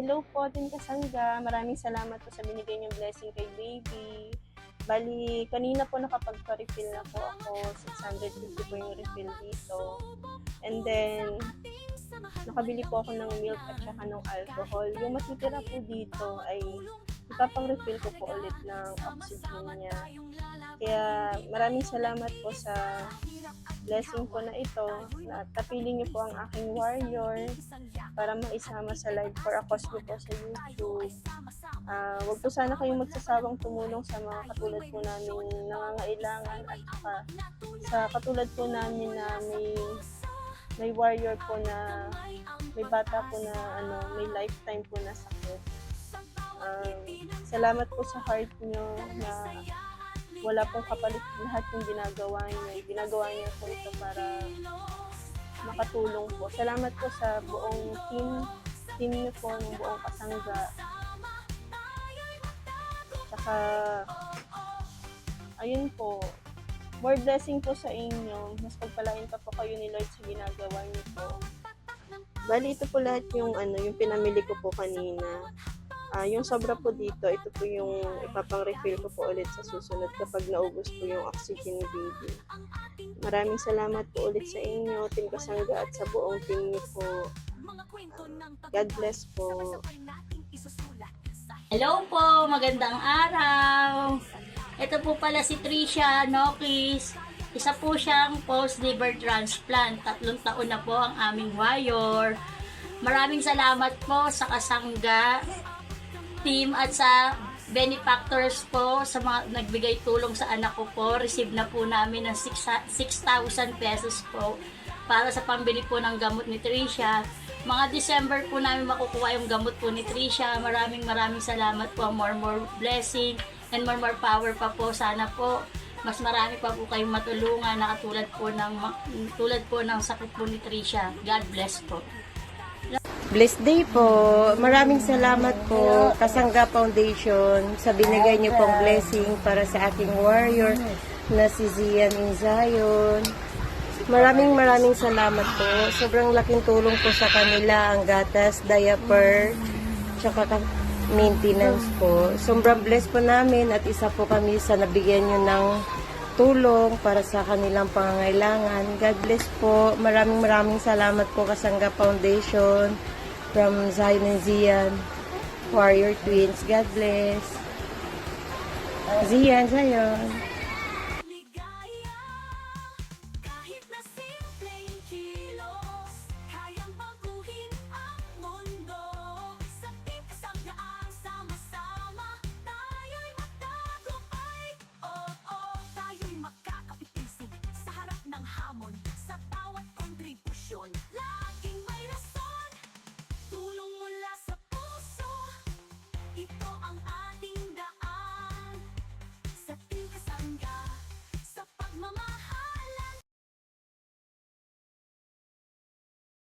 Hello po din Kasangga. Maraming salamat po sa binigay niyong blessing kay baby. Bali, kanina po nakapagpa-refill na po ako. 650 po yung refill dito. And then, nakabili po ako ng milk at saka ng alcohol. Yung matitira po dito ay ipapang-refill ko po ulit ng oxygen niya. Kaya maraming salamat po sa blessing po na ito. Na tapiling niyo po ang aking warrior para maisama sa live for a cause po sa YouTube. Wag po sana kayong magsasawang tumulong sa mga katulad po namin nangangailangan at saka sa katulad po namin na may warrior po na may bata po na may lifetime po na sakit. Salamat po sa heart nyo na wala pong kapalit lahat yung ginagawa niyo. Ginagawa niyo po ito para makatulong po. Salamat po sa buong team niyo po, ng buong Kasangga. Saka, ayun po, more blessing po sa inyo. Mas pagpalain pa po kayo ni Lord sa ginagawa niyo po. Bali, ito po lahat yung pinamili ko po kanina. Yung sobra po dito, ito po yung ipapang-refill ko po ulit sa susunod kapag naubos po yung oxygen ni baby. Maraming salamat po ulit sa inyo, Team Kasangga at sa buong team niyo po. God bless po. Hello po, magandang araw. Ito po pala si Tricia Nokis. Isa po siyang post-liver transplant. 3 taon na po ang aming warrior. Maraming salamat po sa Kasangga team at sa benefactors po sa mga nagbigay tulong sa anak ko po. Receive na po namin ng 6,000 pesos po para sa pambili po ng gamot ni Tricia. Mga December po namin makukuha yung gamot po ni Tricia. Maraming salamat po. More blessing and more power pa po. Sana po mas marami pa po kayong matulungan na tulad po ng sakit po ni Tricia. God bless po. Blessed day po. Maraming salamat po Kasangga Foundation sa binigay niyo pong blessing para sa ating warrior na si Zian Inzayon. Maraming salamat po. Sobrang laking tulong po sa kanila ang gatas, diaper, tsaka maintenance po. Sobrang blessed po namin at isa po kami sa nabigyan nyo ng tulong para sa kanilang pangangailangan. God bless po. Maraming salamat po Kasangga Foundation from Zion and Zian Warrior Twins. God bless. Zian.